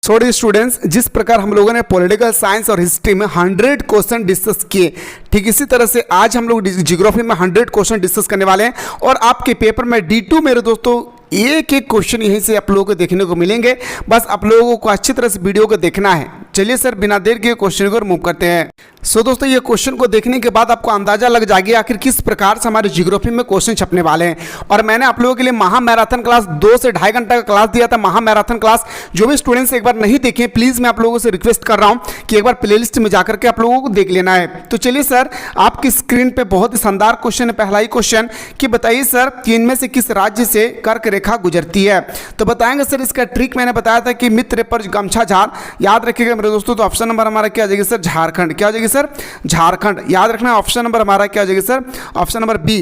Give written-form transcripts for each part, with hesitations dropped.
Sorry students, जिस प्रकार हम लोगों ने पॉलिटिकल साइंस और हिस्ट्री में 100 क्वेश्चन डिस्कस किए, ठीक इसी तरह से आज हम लोग ज्योग्राफी में 100 क्वेश्चन डिस्कस करने वाले हैं। और आपके पेपर में D2 मेरे दोस्तों एक एक क्वेश्चन यहीं से आप लोगों को देखने को मिलेंगे। बस आप लोगों को अच्छी तरह से वीडियो को देखना है। चलिए सर बिना देर के क्वेश्चन को मूव करते हैं। सो दोस्तों ये क्वेश्चन को देखने के बाद आपको अंदाजा लग जाएगा आखिर किस प्रकार से हमारे ज्योग्राफी में क्वेश्चन छपने वाले हैं। और मैंने आप लोगों के लिए महा मैराथन क्लास 2 से 2.5 घंटा का क्लास दिया था। महा मैराथन क्लास जो भी स्टूडेंट्स एक बार नहीं देखे, प्लीज मैं आप लोगों से रिक्वेस्ट कर रहा हूं कि एक बार प्लेलिस्ट में जाकर के आप लोगों को देख लेना है। तो चलिए सर, आपकी स्क्रीन पे बहुत ही शानदार क्वेश्चन है। पहला ही क्वेश्चन कि बताइए सर कि इनमें से किस राज्य से कर्क रेखा गुजरती है। तो बताएंगे सर, इसका ट्रिक मैंने बताया था कि मित्र पर गमछा झाड़, याद रखिएगा मेरे दोस्तों। तो ऑप्शन नंबर हमारा क्या आ जाएगा सर? झारखंड। क्या आ जाएगी सर? झारखंड। याद रखना ऑप्शन नंबर हमारा क्या आ जाएगा sir? Option number B.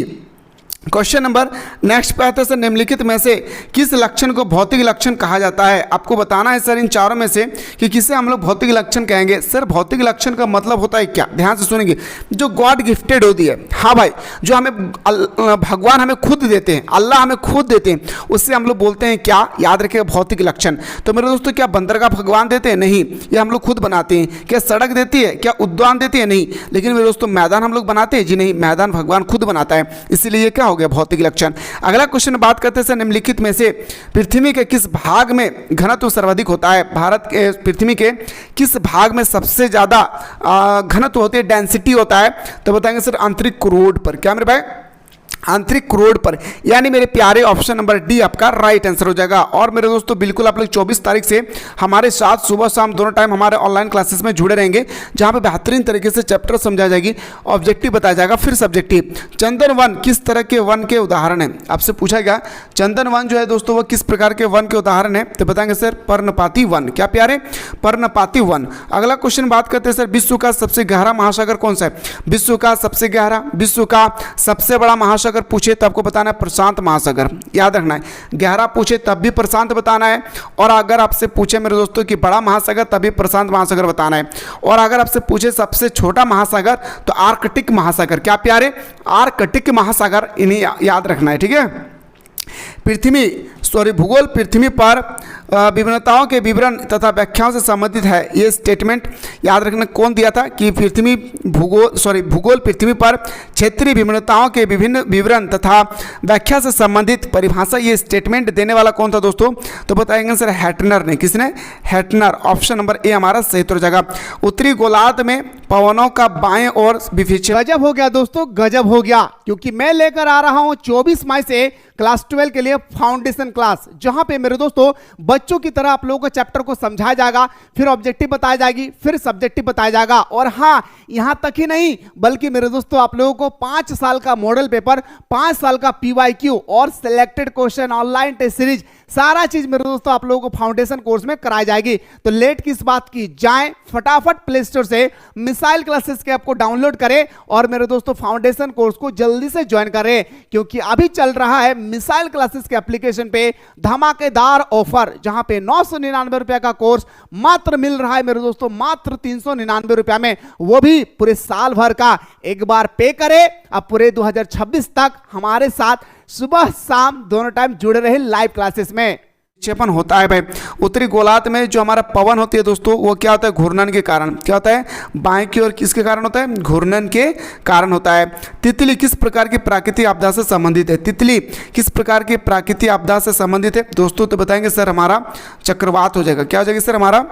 Question number next पे आता है सर, निम्नलिखित में से किस लक्षण को भौतिक लक्षण कहा जाता है। आपको बताना है सर इन चारों में से कि किसे हम लोग भौतिक लक्षण कहेंगे। सर भौतिक लक्षण का मतलब होता है क्या? ध्यान से सुनेंगे, जो गॉड गिफ्टेड होती है। हाँ भाई, जो हमें भगवान हमें खुद देते हैं, अल्लाह हमें खुद देते हैं, उससे हम लोग बोलते हैं क्या? याद रखिएगा भौतिक लक्षण। तो मेरे दोस्तों क्या बंदरगाह भगवान देते हैं? नहीं, ये हम लोग खुद बनाते हैं। क्या सड़क देती है? क्या उद्यान देती है? नहीं। लेकिन मेरे दोस्तों मैदान हम लोग बनाते हैं? जी नहीं, मैदान भगवान खुद बनाता है। इसीलिए ये क्या हो गया? भौतिक लक्षण। अगला क्वेश्चन बात करते हैं निम्नलिखित में से पृथ्वी के किस भाग में घनत्व सर्वाधिक होता है। भारत के पृथ्वी के किस भाग में सबसे ज्यादा घनत्व होती है, डेंसिटी होता है? तो बताएंगे सर आंतरिक क्रोड पर। क्या मेरे भाई? आंतरिक क्रोड पर। यानी मेरे प्यारे ऑप्शन नंबर डी आपका राइट आंसर हो जाएगा। और मेरे दोस्तों बिल्कुल आप लोग 24 तारीख से हमारे साथ सुबह शाम दोनों टाइम हमारे ऑनलाइन क्लासेस में जुड़े रहेंगे, जहां पे बेहतरीन तरीके से चैप्टर समझाया जाएगी, ऑब्जेक्टिव बताया जाएगा, फिर सब्जेक्टिव। चंदन वन किस तरह के वन के उदाहरण है? आपसे पूछा गया चंदन वन जो है दोस्तों वो किस प्रकार के वन के उदाहरण है? तो बताएंगे सर पर्णपाती वन। क्या प्यारे? पर्णपाती वन। अगला क्वेश्चन बात करते हैं सर, विश्व का सबसे गहरा महासागर कौन सा है? विश्व का सबसे गहरा, विश्व का सबसे बड़ा महासागर पूछे तो आपको बताना है प्रशांत महासागर। याद रखना है, गहरा पूछे तब भी प्रशांत बताना है, और अगर आपसे पूछे मेरे दोस्तों कि बड़ा महासागर तभी प्रशांत महासागर बताना है। और अगर आपसे पूछे सबसे छोटा महासागर तो आर्कटिक महासागर। क्या प्यारे? आर्कटिक महासागर, इन्हें याद रखना है। ठीक है। भूगोल पृथ्वी पर विभिन्नताओं के विवरण तथा व्याख्याओं से संबंधित है। ये स्टेटमेंट याद रखना कौन दिया था कि भूगोल पृथ्वी पर क्षेत्रीय विभिन्नताओं के विभिन्न विवरण तथा व्याख्या से संबंधित परिभाषा, ये स्टेटमेंट देने वाला कौन था दोस्तों? तो बताएंगे सर हैटनर ने। किसने? हैटनर। ऑप्शन नंबर ए हमारा सही उत्तर जगह। उत्तरी गोलार्ध में पवनों का बाएं और विक्षेपण। गजब हो गया दोस्तों, गजब हो गया, क्योंकि मैं लेकर आ रहा हूं 24 मई से क्लास 12 के लिए फाउंडेशन क्लास, जहां पे मेरे दोस्तों बच्चों की तरह आप लोगों को चैप्टर को समझाया जाएगा, फिर ऑब्जेक्टिव बताया जाएगी, फिर सब्जेक्टिव बताया जाएगा। और हाँ, यहां तक ही नहीं बल्कि मेरे दोस्तों आप लोगों को 5 साल का मॉडल पेपर, 5 साल का PYQ और selected question, online test series, सारा चीज मेरे दोस्तों आप लोगों को फाउंडेशन कोर्स में कराई जाएगी। तो लेट किस बात की, जाएं फटाफट प्ले स्टोर से मिसाइल क्लासेस के ऐप को डाउनलोड करें और मेरे दोस्तों फाउंडेशन कोर्स को जल्दी से ज्वाइन करें, क्योंकि अभी चल रहा है मिसाइल क्लासेस के एप्लीकेशन पे धमाकेदार ऑफर, जहां पे 999 रुपए का कोर्स मात्र मिल रहा है मेरे दोस्तों मात्र 399 रुपए में, वो भी पूरे साल भर का। एक बार पे करें, अब पूरे 2026 तक हमारे साथ सुबह शाम दोनों टाइम जुड़े रहे लाइव क्लासेस में। विक्षेपण होता है भाई उत्तरी गोलार्ध में, जो हमारा पवन होती है दोस्तों वो क्या होता है? घूर्णन के कारण। क्या होता है? बाएं की ओर किसके कारण होता है? घूर्णन के कारण होता है। तितली किस प्रकार की प्राकृतिक आपदा से संबंधित है? तितली किस प्रकार की प्राकृतिक आपदा से संबंधित है दोस्तों? तो बताएंगे सर हमारा चक्रवात हो जाएगा। क्या हो जाएगा सर? हमारा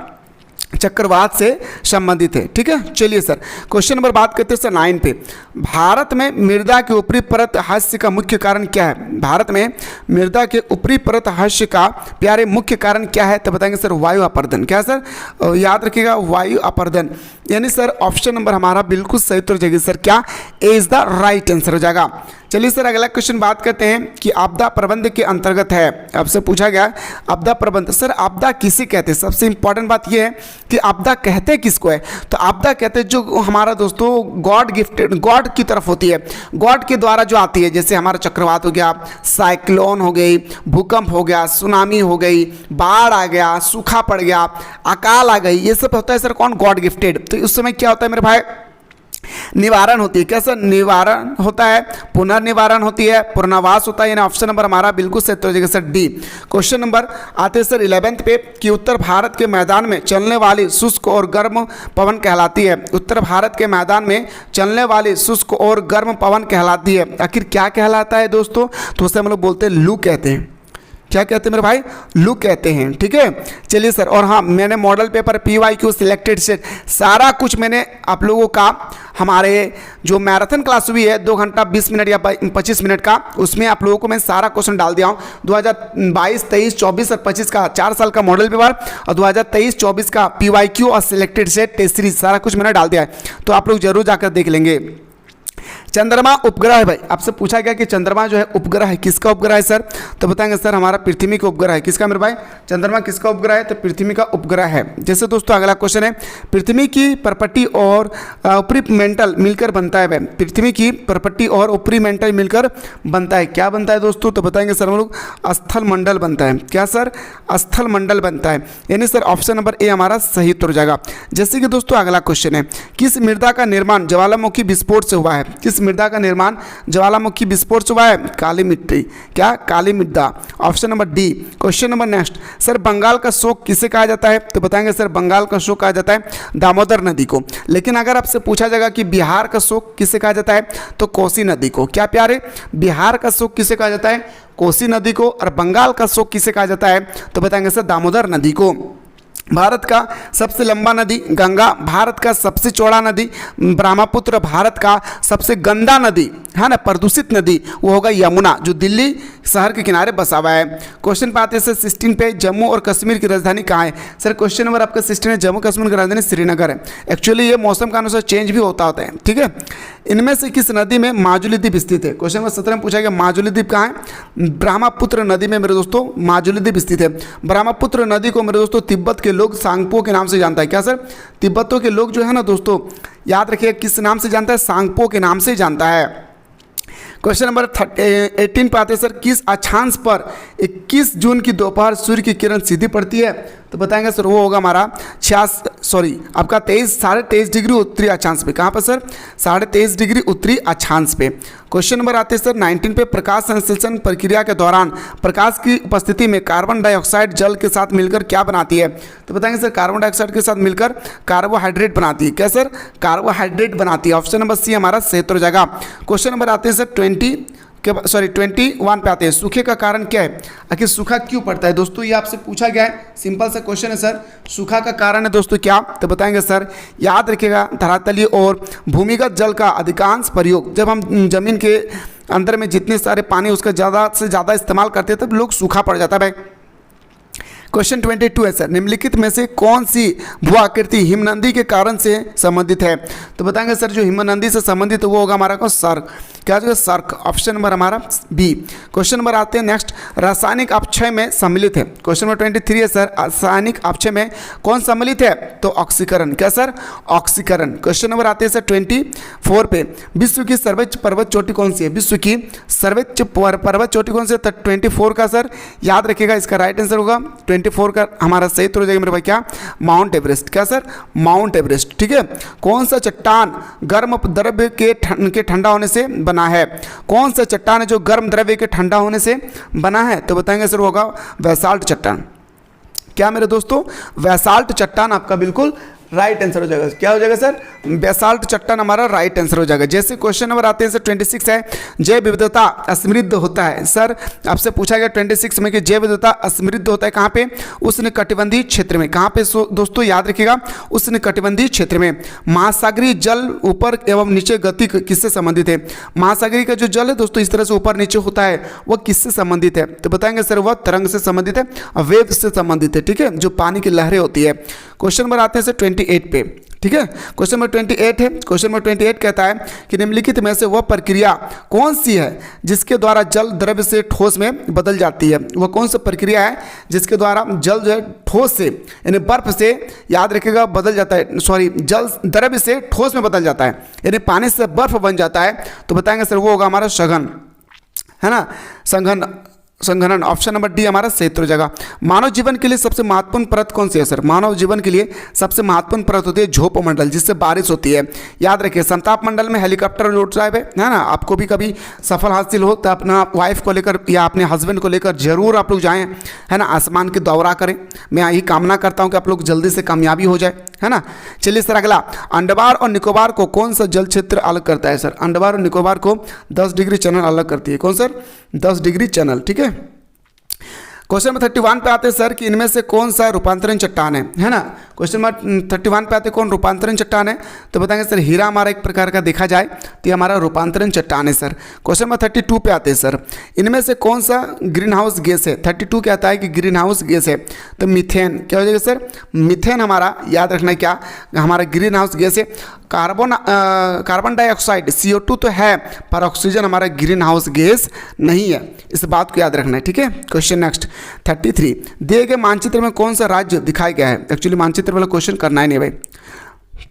चक्रवात से संबंधित है। ठीक है। चलिए सर क्वेश्चन नंबर बात करते हैं सर 9 पे। भारत में मृदा के ऊपरी परत हास्य का मुख्य कारण क्या है? भारत में मृदा के ऊपरी परत हास्य का प्यारे मुख्य कारण क्या है? तो बताएंगे सर वायु अपर्दन। क्या सर? याद रखिएगा वायु अपर्दन। यानी सर ऑप्शन नंबर हमारा बिल्कुल सही उत्तर हो जाएगी सर। क्या? ए इज द राइट आंसर हो जाएगा। चलिए सर अगला क्वेश्चन बात करते हैं कि आपदा प्रबंध के अंतर्गत है। आपसे पूछा गया आपदा प्रबंध। सर आपदा किसे कहते हैं? सबसे इंपॉर्टेंट बात यह है कि आपदा कहते किसको है? तो आपदा कहते हैं जो हमारा दोस्तों गॉड गिफ्टेड, गॉड की तरफ होती है, गॉड के द्वारा जो आती है। जैसे हमारा चक्रवात हो गया, साइक्लोन हो गई, भूकंप हो गया, सुनामी हो गई, बाढ़ आ गया, सूखा पड़ गया, अकाल आ गई, ये सब होता है सर कौन? God gifted. तो उस समय क्या होता है मेरे भाई? निवारण होती है। कैसा निवारण होता है? पुनर्निवारण होती है, पुनर्वास होता है। यानी ऑप्शन नंबर हमारा बिल्कुल सही हो जाएगा सर डी। क्वेश्चन नंबर आते हैं सर 11th पे कि उत्तर भारत के मैदान में चलने वाली शुष्क और गर्म पवन कहलाती है। उत्तर भारत के मैदान में चलने वाली शुष्क और गर्म पवन कहलाती है। आखिर क्या कहलाता है दोस्तों? तो उसे हम लोग बोलते हैं लू कहते हैं। क्या कहते हैं मेरे भाई? लू कहते हैं। ठीक है, चलिए सर। और हाँ, मैंने model paper PYQ selected set सारा कुछ मैंने आप लोगों का हमारे जो मैराथन क्लास हुई है 2 घंटा 20 मिनट या 25 मिनट का, उसमें आप लोगों को मैं सारा क्वेश्चन डाल दिया हूँ। 2022, 23, 24 और 25 का 4 साल का मॉडल पेपर और 2023, 24 का PYQ और सिलेक्टेड सेट टेस्ट सीरीज सारा कुछ मैंने डाल दिया है, तो आप लोग जरूर जाकर देख लेंगे। चंद्रमा उपग्रह है भाई, आपसे पूछा गया कि चंद्रमा जो है उपग्रह है, किसका उपग्रह है सर? तो बताएंगे सर हमारा पृथ्वी का उपग्रह है। किसका मेरे भाई? चंद्रमा किसका उपग्रह है? तो पृथ्वी का उपग्रह है। जैसे दोस्तों अगला क्वेश्चन है, पृथ्वी की परपट्टी और ऊपरी मेंटल मिलकर बनता है भाई। पृथ्वी की परपट्टी और ऊपरी मेंटल मिलकर बनता है, क्या बनता है दोस्तों? तो बताएंगे सर हम लोग स्थल मंडल बनता है। क्या सर? स्थल मंडल बनता है। यानी सर ऑप्शन नंबर ए हमारा सही उत्तर हो जाएगा। जैसे कि दोस्तों अगला क्वेश्चन है, किस मृदा का निर्माण ज्वालामुखी विस्फोट से हुआ है? किस मृदा का निर्माण ज्वालामुखी विस्फोट से हुआ है? काली मिट्टी। क्या? काली मृदा। Option number D. Question number next, sir Bengal का शोक किसे कहा जाता है? तो बताएंगे सर बंगाल का शोक कहा जाता है दामोदर नदी को। लेकिन अगर आपसे पूछा जाएगा कि बिहार का शोक किसे कहा जाता है, तो कोसी नदी को। क्या प्यारे? बिहार का शोक किसे कहा जाता है? कोसी नदी को। और बंगाल का शोक किसे कहा जाता है? तो बताएंगे सर दामोदर नदी को। भारत का सबसे लंबा नदी गंगा, भारत का सबसे चौड़ा नदी ब्रह्मपुत्र, भारत का सबसे गंदा नदी है ना, प्रदूषित नदी, वो होगा यमुना, जो दिल्ली शहर के किनारे बसा हुआ है। क्वेश्चन पे आते हैं सर 16 पे, जम्मू और कश्मीर की राजधानी कहाँ है? सर क्वेश्चन नंबर आपका 16 है, जम्मू कश्मीर की राजधानी श्रीनगर है। एक्चुअली ये मौसम के अनुसार चेंज भी होता है। ठीक है, इनमें से किस नदी में माजुली द्वीप स्थित है? क्वेश्चन नंबर 17 में पूछा गया माजुली द्वीप कहाँ है? ब्रह्मपुत्र नदी में मेरे दोस्तों माजुली द्वीप स्थित है। ब्रह्मपुत्र नदी को मेरे दोस्तों तिब्बत के लोग सांगपो के नाम से जानता है। क्या सर? तिब्बतों के लोग जो है ना दोस्तों, याद रखिए किस नाम से जानता है? सांगपो के नाम से जानता है। क्वेश्चन नंबर 18 पे आते हैं सर, किस अक्षांश पर 21 जून की दोपहर सूर्य की किरण सीधी पड़ती है? तो बताएंगे सर वो होगा हमारा 23.5 डिग्री उत्तरी अक्षांश पे। कहाँ पर सर? 23.5 डिग्री उत्तरी अक्षांश पे। क्वेश्चन नंबर आते हैं सर 19 पे, प्रकाश संश्लेषण प्रक्रिया के दौरान प्रकाश की उपस्थिति में कार्बन डाइऑक्साइड जल के साथ मिलकर क्या बनाती है? तो बताएंगे सर कार्बन डाइऑक्साइड के साथ मिलकर कार्बोहाइड्रेट बनाती है। क्या सर? कार्बोहाइड्रेट बनाती है। ऑप्शन नंबर सी हमारा सही उत्तर हो जाएगा। क्वेश्चन नंबर आते हैं सर 21 पे आते हैं, सूखे का कारण क्या है? आखिर सूखा क्यों पड़ता है दोस्तों? ये आपसे पूछा गया है, सिंपल सा क्वेश्चन है सर। सूखा का कारण है दोस्तों क्या? तो बताएंगे सर, याद रखिएगा धरातलीय और भूमिगत जल का अधिकांश प्रयोग, जब हम जमीन के अंदर में जितने सारे पानी उसका ज़्यादा से ज़्यादा इस्तेमाल करते हैं तब लोग सूखा पड़ जाता है भाई। क्वेश्चन 22 है सर, निम्नलिखित में से कौन सी भू आकृति हिमनदी के कारण से संबंधित है? तो बताएंगे सर जो हिमनदी से संबंधित है वो होगा हमारा को सर्क। क्या होगा? सर्क। ऑप्शन नंबर हमारा बी। क्वेश्चन नंबर आते हैं नेक्स्ट, रासायनिक अपक्षय में सम्मिलित है। क्वेश्चन नंबर 23 है सर, रासायनिक अपक्षय में कौन सम्मिलित है? तो ऑक्सीकरण। क्या सर? ऑक्सीकरण। क्वेश्चन नंबर आते हैं सर 24 पे, विश्व की सर्वोच्च पर्वत चोटी कौन सी है? विश्व की सर्वोच्च पर्वत चोटी कौन सी है? 24 का सर याद रखिएगा, इसका राइट आंसर होगा 24 का हमारा सही उत्तर हो जाएगा मेरे भाई। क्या? Mount Everest. क्या सर? Mount Everest. ठीक है, कौन सा चट्टान गर्म द्रव्य के ठंडा होने से बना है? कौन सा चट्टान है जो गर्म द्रव्य के ठंडा होने से बना है? तो बताएंगे सर होगा बेसाल्ट चट्टान। क्या मेरे दोस्तों? बेसाल्ट चट्टान आपका बिल्कुल राइट आंसर हो जाएगा। क्या हो जाएगा सर? बेसाल्ट चट्टान हमारा राइट आंसर हो जाएगा। जैसे क्वेश्चन नंबर आते हैं सर 26 है, जैव विविधता समृद्ध होता है। सर आपसे पूछा गया 26 में कि जैव विविधता समृद्ध होता है कहाँ पे? उष्णकटिबंधीय क्षेत्र में। कहाँ पे दोस्तों? याद रखिएगा उष्णकटिबंधीय क्षेत्र में। महासागरीय जल ऊपर एवं नीचे गति किससे संबंधित है? महासागरीय का जो जल है दोस्तों इस तरह से ऊपर नीचे होता है, वह किससे संबंधित है? तो बताएंगे सर वह तरंग से संबंधित है, वेव से संबंधित है। ठीक है, जो पानी की लहरें होती है। क्वेश्चन नंबर आते हैं सर 28 पे। ठीक है, क्वेश्चन नंबर 28 है। क्वेश्चन नंबर 28 कहता है कि निम्नलिखित में से वह प्रक्रिया कौन सी है जिसके द्वारा जल द्रव्य से ठोस में बदल जाती है? वह कौन सी प्रक्रिया है जिसके द्वारा जल जो है ठोस से यानी बर्फ से, याद रखिएगा, बदल जाता है, सॉरी, जल द्रव्य से ठोस में बदल जाता है, यानी पानी से बर्फ बन जाता है? तो बताएंगे सर वो होगा हमारा सघन, है ना, संघन। संघनन, ऑप्शन नंबर डी हमारा सही हो जाएगा। मानव जीवन के लिए सबसे महत्वपूर्ण परत कौन सी है सर? मानव जीवन के लिए सबसे महत्वपूर्ण परत होती है झोपमंडल, जिससे बारिश होती है। याद रखिए, संताप मंडल में हेलीकॉप्टर रोड ड्राइव है ना। आपको भी कभी सफल हासिल हो तो अपना वाइफ को लेकर या अपने हस्बैंड को लेकर जरूर आप लोग जाएं, है ना, आसमान की दौरा करें। मैं यही कामना करता हूं कि आप लोग जल्दी से कामयाबी हो जाए, है ना। चलिए सर अगला, अंडमान और निकोबार को कौन सा जल क्षेत्र अलग करता है सर? अंडमान और निकोबार को 10 डिग्री चैनल अलग करती है। कौन सर? 10 डिग्री चैनल, ठीक है। क्वेश्चन नंबर 31 पे आते हैं सर कि इनमें से कौन सा रूपांतरण चट्टान है ना। क्वेश्चन नंबर 31 पे आते कौन रूपांतरण चट्टान है? तो बताएंगे सर हीरा हमारा एक प्रकार का देखा जाए तो ये हमारा रूपांतरण चट्टान है सर। क्वेश्चन नंबर 32 पे आते हैं सर, इनमें से कौन सा ग्रीन हाउस गैस है? 32 क्या आता है कि ग्रीन हाउस गैस है, तो मीथेन। क्या हो जाएगा सर? मीथेन हमारा, याद रखना क्या हमारा ग्रीन हाउस गैस है। कार्बन डाइऑक्साइड CO2 तो है, पर ऑक्सीजन हमारा ग्रीन हाउस गैस नहीं है, इस बात को याद रखना है, ठीक है। क्वेश्चन नेक्स्ट 33, दिए गए मानचित्र में कौन सा राज्य दिखाया गया है? एक्चुअली मानचित्र वाला क्वेश्चन करना ही नहीं भाई,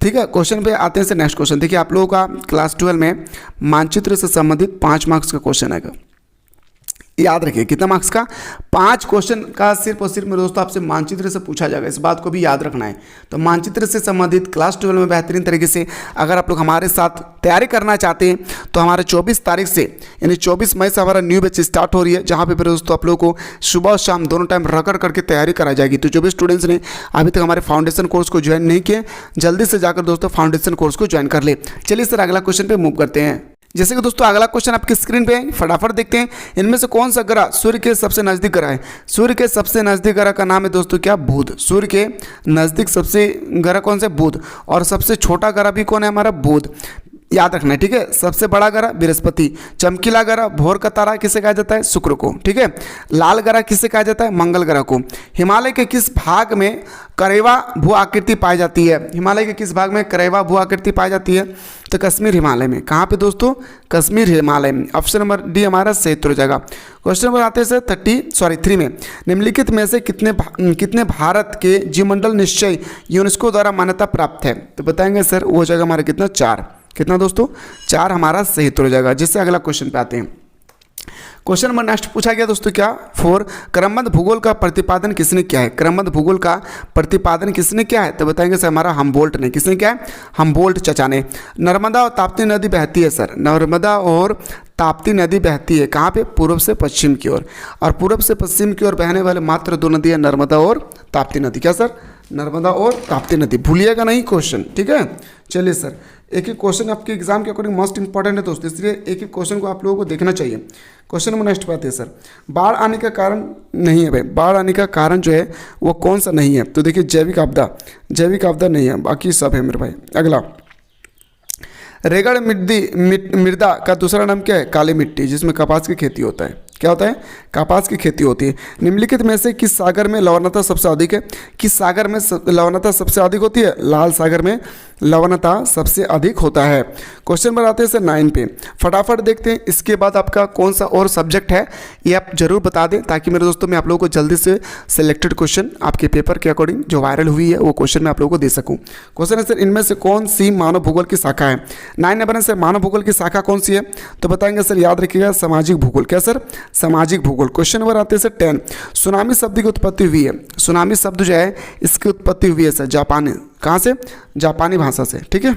ठीक है। क्वेश्चन पे आते हैं सर नेक्स्ट क्वेश्चन। देखिए आप लोगों का क्लास 12 में मानचित्र से संबंधित 5 मार्क्स का क्वेश्चन आएगा। याद रखिए कितना मार्क्स का? 5 क्वेश्चन का सिर्फ और सिर्फ मेरे दोस्तों आपसे मानचित्र से पूछा जाएगा, इस बात को भी याद रखना है। तो मानचित्र से संबंधित क्लास 12 में बेहतरीन तरीके से अगर आप लोग हमारे साथ तैयारी करना चाहते हैं तो हमारे 24 तारीख से यानी 24 मई से हमारा न्यू बैच स्टार्ट हो रही है, जहाँ पे मेरे दोस्तों आप लोगों को सुबह और शाम दोनों टाइम रगड़ करके तैयारी कराई जाएगी। तो जो भी स्टूडेंट्स ने अभी तक हमारे फाउंडेशन कोर्स को ज्वाइन नहीं किए, जल्दी से जाकर दोस्तों फाउंडेशन कोर्स को ज्वाइन कर ले। चलिए सर अगला क्वेश्चन पे मूव करते हैं। जैसे कि दोस्तों अगला क्वेश्चन आपकी स्क्रीन पे है, फटाफट देखते हैं। इनमें से कौन सा ग्रह सूर्य के सबसे नजदीक ग्रह है? सूर्य के सबसे नजदीक ग्रह का नाम है दोस्तों क्या? बुध। सूर्य के नजदीक सबसे ग्रह कौन सा? बुध। और सबसे छोटा ग्रह भी कौन है? हमारा बुध। याद रखना है, ठीक है। सबसे बड़ा ग्रह बृहस्पति। चमकीला ग्रह भोर का तारा किसे कहा जाता है? शुक्र को, ठीक है। लाल ग्रह किसे कहा जाता है? मंगल ग्रह को। हिमालय के किस भाग में करेवा भू आकृति पाई जाती है? हिमालय के किस भाग में करेवा भू आकृति पाई जाती है? तो कश्मीर हिमालय में। कहाँ पे दोस्तों? कश्मीर हिमालय में। ऑप्शन नंबर डी हमारा सही हो जाएगा। क्वेश्चन नंबर आते हैं सर 3 में, निम्नलिखित में से कितने भारत के जीवमंडल निश्चय यूनेस्को द्वारा मान्यता प्राप्त है? तो बताएंगे सर वो हो जाएगा हमारा कितना? 4। कितना दोस्तों? 4 हमारा सही हो जाएगा। जिससे अगला क्वेश्चन पे आते हैं। क्वेश्चन नंबर नेक्स्ट पूछा गया दोस्तों क्या? 4, क्रमबद्ध भूगोल का प्रतिपादन किसने किया है? क्रमबद्ध भूगोल का प्रतिपादन किसने किया है? तो बताएंगे सर हमारा हमबोल्ट ने। किसने किया है? हमबोल्ट चचा ने। नर्मदा और ताप्ती नदी बहती है सर। नर्मदा और ताप्ती नदी बहती है कहाँ पे? पूर्व से पश्चिम की ओर। और पूर्व से पश्चिम की ओर बहने वाले मात्र 2 नदी है, नर्मदा और ताप्ती नदी। क्या सर? नर्मदा और ताप्ती नदी। भूलिएगा नहीं क्वेश्चन, ठीक है। चलिए सर एक एक क्वेश्चन आपके एग्जाम के अकॉर्डिंग मोस्ट इंपॉर्टेंट है दोस्तों, इसलिए एक एक क्वेश्चन को आप लोगों को देखना चाहिए। क्वेश्चन नंबर नेक्स्ट पे आते हैं सर, बाढ़ आने का कारण नहीं है भाई, बाढ़ आने का कारण जो है वो कौन सा नहीं है? तो देखिए जैविक आपदा नहीं है, बाकी सब है मेरे भाई। अगला, रेगड़ मृदा का दूसरा नाम क्या है? काली मिट्टी, जिसमें कपास की खेती होता है। क्या होता है? कपास की खेती होती है। निम्नलिखित में से किस सागर में लवणता सबसे अधिक है? किस सागर में लवणता सबसे अधिक होती है? लाल सागर में लवणता सबसे अधिक होता है। क्वेश्चन नंबर आते हैं सर 9 पे, फटाफट देखते हैं। इसके बाद आपका कौन सा और सब्जेक्ट है ये आप जरूर बता दें, ताकि मेरे दोस्तों मैं आप लोगों को जल्दी से सिलेक्टेड क्वेश्चन आपके पेपर के अकॉर्डिंग जो वायरल हुई है वो क्वेश्चन मैं आप लोगों को दे सकूँ। क्वेश्चन है सर, इनमें से कौन सी मानव भूगोल की शाखा है? 9 नंबर है सर, मानव भूगोल की शाखा कौन सी है? तो बताएंगे सर, याद रखिएगा सामाजिक भूगोल। क्या सर? सामाजिक भूगोल। क्वेश्चन नंबर आते हैं सर 10, सुनामी शब्द की उत्पत्ति हुई है। सुनामी शब्द जो है इसकी उत्पत्ति हुई है सर जापानी, कहाँ से? जापानी भाषा से, ठीक है।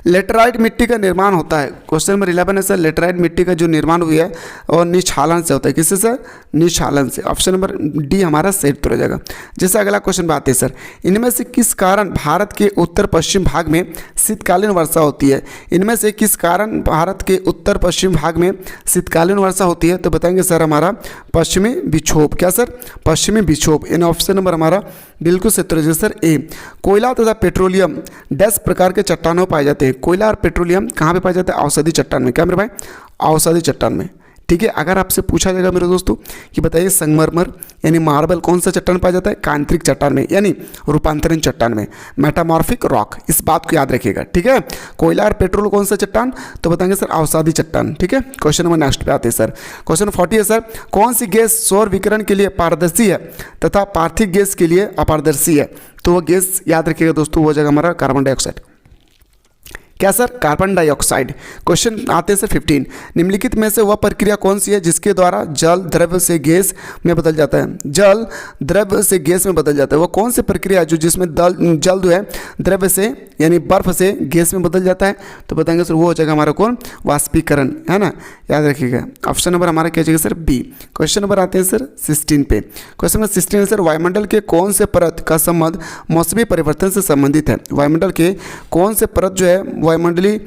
लेटराइट मिट्टी का निर्माण होता है। क्वेश्चन नंबर 11 है सर, लेटराइट मिट्टी का जो निर्माण हुआ है और निष्ठालन से होता है। किससे सर? निष्ठालन से। ऑप्शन नंबर डी हमारा सही उत्तर हो जाएगा। जैसे अगला क्वेश्चन बात है सर, इनमें से किस कारण भारत के उत्तर पश्चिम भाग में शीतकालीन वर्षा होती है? इनमें से किस कारण भारत के उत्तर पश्चिम भाग में शीतकालीन वर्षा होती है? तो बताएंगे सर हमारा पश्चिमी विक्षोभ। क्या सर? पश्चिमी विक्षोभ। इन ऑप्शन नंबर हमारा बिल्कुल सही उत्तर है सर ए। कोयला तथा पेट्रोलियम 10 प्रकार के चट्टानों पाए जाते हैं। कोयला और पेट्रोलियम कहाँ पे पाया जाता है? औषधि चट्टान में। क्या मेरे भाई? औषधि चट्टान में, ठीक है। अगर आपसे पूछा जाएगा मेरे दोस्तों कि बताइए संगमरमर यानी मार्बल कौन सा चट्टान पाया जाता है? कांतरिक चट्टान में यानी रूपांतरण चट्टान में, मेटामॉर्फिक रॉक। इस बात को याद रखिएगा, ठीक है। कोयला और पेट्रोल कौन सा चट्टान? तो बताएंगे सर औषधि चट्टान, ठीक है। क्वेश्चन नंबर नेक्स्ट पे आते हैं सर। क्वेश्चन 40 है सर, कौन सी गैस सौर विकिरण के लिए पारदर्शी है तथा पार्थिव गैस के लिए अपारदर्शी है? तो वो गैस याद रखिएगा दोस्तों, वो हो जाएगा हमारा कार्बन डाइऑक्साइड। क्या सर? Carbon dioxide. क्वेश्चन आते हैं सर 15, निम्नलिखित में से वह प्रक्रिया कौन सी है जिसके द्वारा जल द्रव्य से गैस में बदल जाता है? जल द्रव्य से गैस में बदल जाता है, वो कौन सी प्रक्रिया है जो जिसमें जल जो है द्रव्य से यानी बर्फ से गैस में बदल जाता है? तो बताएंगे सर वो हो जाएगा हमारा कौन? वाष्पीकरण, है ना, याद रखिएगा। ऑप्शन नंबर हमारा क्या जाएगा सर? बी। क्वेश्चन नंबर आते हैं सर 16 पे। क्वेश्चन नंबर 16 है सर, वायुमंडल के कौन से परत का संबंध मौसमी परिवर्तन से संबंधित है? वायुमंडल के कौन से परत जो है वायुमंडलीय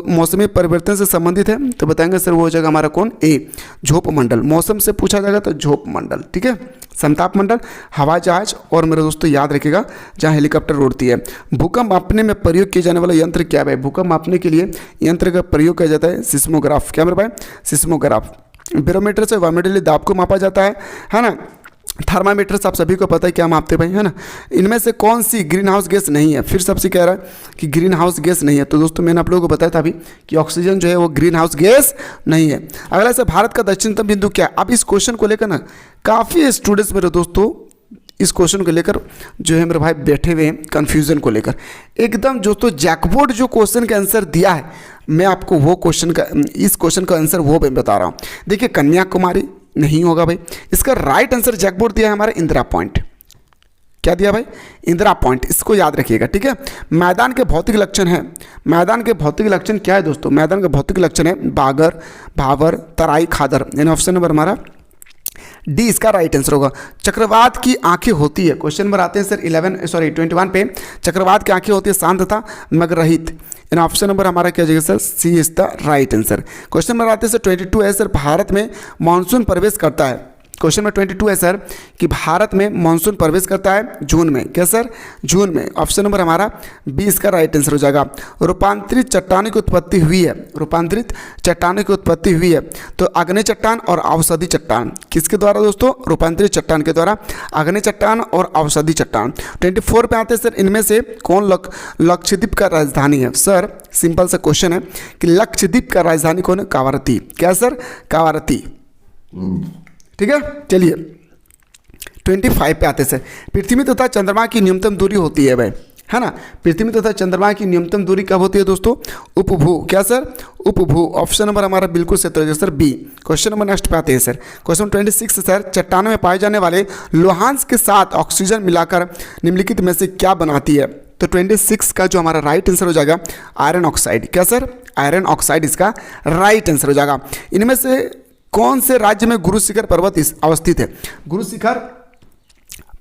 मौसमी परिवर्तन से संबंधित है? तो बताएंगे सर वो हो जाएगा हमारा कौन? ए, झोप मंडल। मौसम से पूछा जाएगा तो झोप मंडल, ठीक है। समताप मंडल, हवाई जहाज, और मेरे दोस्तों याद रखिएगा जहाँ हेलीकॉप्टर उड़ती है। भूकंप मापने में प्रयोग किए जाने वाला यंत्र क्या है? भूकंप मापने के लिए यंत्र का प्रयोग किया जाता है सिस्मोग्राफ। क्या मेरे भाई? सिस्मोग्राफ। बैरोमीटर से वायुमंडलीय दाब को मापा जाता है ना। थर्मामीटर से आप सभी को पता है क्या मापते भाई, है ना। इनमें से कौन सी ग्रीन हाउस गैस नहीं है? फिर सबसे कह रहा है कि ग्रीन हाउस गैस नहीं है। तो दोस्तों मैंने आप लोगों को बताया था अभी कि ऑक्सीजन जो है वो ग्रीन हाउस गैस नहीं है। अगला से भारत का दक्षिणतम बिंदु क्या है? अब इस क्वेश्चन को लेकर ना काफ़ी स्टूडेंट्स मेरे दोस्तों इस क्वेश्चन को लेकर जो है मेरे भाई बैठे हुए हैं कन्फ्यूजन को लेकर। एकदम दोस्तों जैकपॉट जो क्वेश्चन का आंसर दिया है, मैं आपको वो क्वेश्चन का इस क्वेश्चन का आंसर वो मैं बता रहा हूँ। देखिए कन्याकुमारी नहीं होगा भाई, इसका राइट आंसर जैकपॉट दिया है हमारा इंदिरा पॉइंट। क्या दिया भाई? इंदिरा पॉइंट, इसको याद रखिएगा, ठीक है। मैदान के भौतिक लक्षण है, मैदान के भौतिक लक्षण क्या है दोस्तों? मैदान के भौतिक लक्षण है बागर, भावर, तराई, खादर, यानी ऑप्शन नंबर हमारा डी इसका राइट आंसर होगा। चक्रवात की आंखें होती है, क्वेश्चन नंबर आते हैं सर 21 पे। चक्रवात की आंखें होती है शांत तथा मगरहित, यानी ऑप्शन नंबर हमारा क्या जाएगा sir? C is the right answer. Question number आते हैं सर 22 है सर, भारत में मानसून प्रवेश करता है। क्वेश्चन नंबर 22 है सर कि भारत में मानसून प्रवेश करता है जून में। क्या सर? जून में। ऑप्शन नंबर हमारा 20 का राइट आंसर हो जाएगा। रूपांतरित चट्टानों की उत्पत्ति हुई है, रूपांतरित चट्टानों की उत्पत्ति हुई है तो आग्नेय चट्टान और औषधि चट्टान किसके द्वारा दोस्तों? रूपांतरित चट्टान के द्वारा, आग्नेय चट्टान और औषधि चट्टान। 24 पे आते हैं सर, इनमें से कौन लक्षद्वीप का राजधानी है? सर सिंपल सा क्वेश्चन है कि लक्षद्वीप का राजधानी कौन है? कावारती। क्या सर? कावारती, ठीक है। चलिए 25 पे आते हैं सर, पृथ्वी तथा चंद्रमा की न्यूनतम दूरी होती है भाई, है ना। पृथ्वी तथा चंद्रमा की न्यूनतम दूरी कब होती है दोस्तों? उपभू। क्या सर? उपभू। ऑप्शन नंबर हमारा बिल्कुल सही तो sir B. Question number next पे आते हैं सर, क्वेश्चन 26 सर, चट्टानों में पाए जाने वाले लोहांश के साथ ऑक्सीजन मिलाकर निम्नलिखित में से क्या बनाती है? तो 26 का जो हमारा राइट आंसर हो जाएगा आयरन ऑक्साइड। क्या सर? आयरन ऑक्साइड इसका राइट आंसर हो जाएगा। इनमें से कौन से राज्य में गुरु शिखर पर्वत अवस्थित है? गुरु शिखर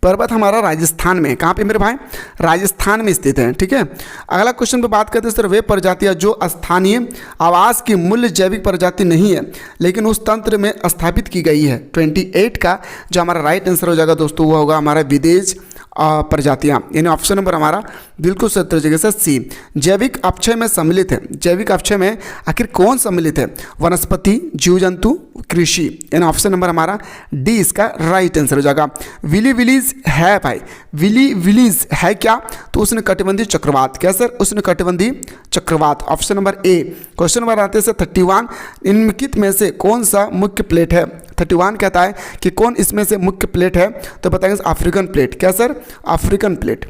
पर्वत हमारा राजस्थान में। कहाँ पे मेरे भाई? राजस्थान में स्थित है, ठीक है। अगला क्वेश्चन पे बात करते हैं सर, वे प्रजातियां जो स्थानीय आवास की मूल्य जैविक प्रजाति नहीं है लेकिन उस तंत्र में स्थापित की गई है। 28 का जो हमारा राइट आंसर हो जाएगा दोस्तों वो होगा हमारा विदेश प्रजातियां, यानी ऑप्शन नंबर हमारा बिल्कुल सही जगह सर सी। जैविक अपक्षय में सम्मिलित है, जैविक अपक्षय में आखिर कौन सम्मिलित है? वनस्पति, जीव जंतु, कृषि, यानी ऑप्शन नंबर हमारा डी इसका राइट आंसर हो जाएगा। विली विलीज है भाई, विली विलीज है क्या? तो उसने कटिबंधीय चक्रवात। क्या सर? उसने कटिबंधीय चक्रवात, option number A. Question number आते हैं सर 31, निम्नलिखित में से कौन सा मुख्य प्लेट है? 31 कहता है कि कौन इसमें से मुख्य प्लेट है? तो बताएंगे अफ्रीकन प्लेट। क्या sir? African plate.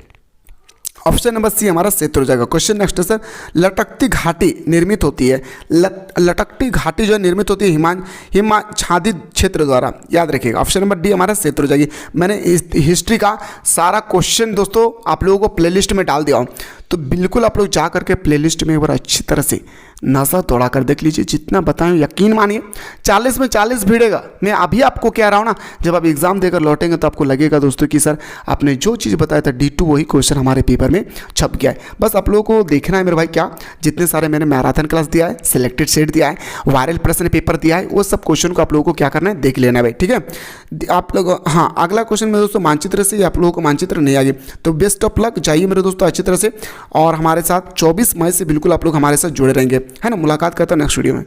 Option number C हमारा सही हो जाएगा। क्वेश्चन नेक्स्ट है सर, लटकती घाटी निर्मित होती है, लटकती घाटी जो निर्मित होती है हिमाच्छादित क्षेत्र द्वारा। याद रखिएगा ऑप्शन नंबर डी हमारा सही हो जाएगी। मैंने हिस्ट्री का सारा क्वेश्चन दोस्तों आप लोगों को प्लेलिस्ट में डाल दिया हूँ, तो बिल्कुल आप लोग जा करके प्लेलिस्ट में एक बार अच्छी तरह से नज़र दौड़ा कर देख लीजिए। जितना बताएं यकीन मानिए 40 में 40 भिड़ेगा। मैं अभी आपको कह रहा हूँ ना, जब आप एग्जाम देकर लौटेंगे तो आपको लगेगा दोस्तों कि सर आपने जो चीज़ बताया था D2 वही क्वेश्चन हमारे पेपर में छप गया है। बस आप लोगों को देखना है मेरे भाई, क्या जितने सारे मैंने मैराथन क्लास दिया है, सिलेक्टेड सेट दिया है, वायरल प्रश्न पेपर दिया है, वो सब क्वेश्चन को आप लोगों को क्या करना है देख लेना है भाई, ठीक है। आप लोग हाँ अगला क्वेश्चन में दोस्तों मानचित्र से आप लोगों को मानचित्र नहीं आ गई तो बेस्ट ऑफ लक, जाइए मेरे दोस्तों अच्छी तरह से, और हमारे साथ 24 मई से बिल्कुल आप लोग हमारे साथ जुड़े रहेंगे, है ना। मुलाकात करता हूं नेक्स्ट वीडियो में।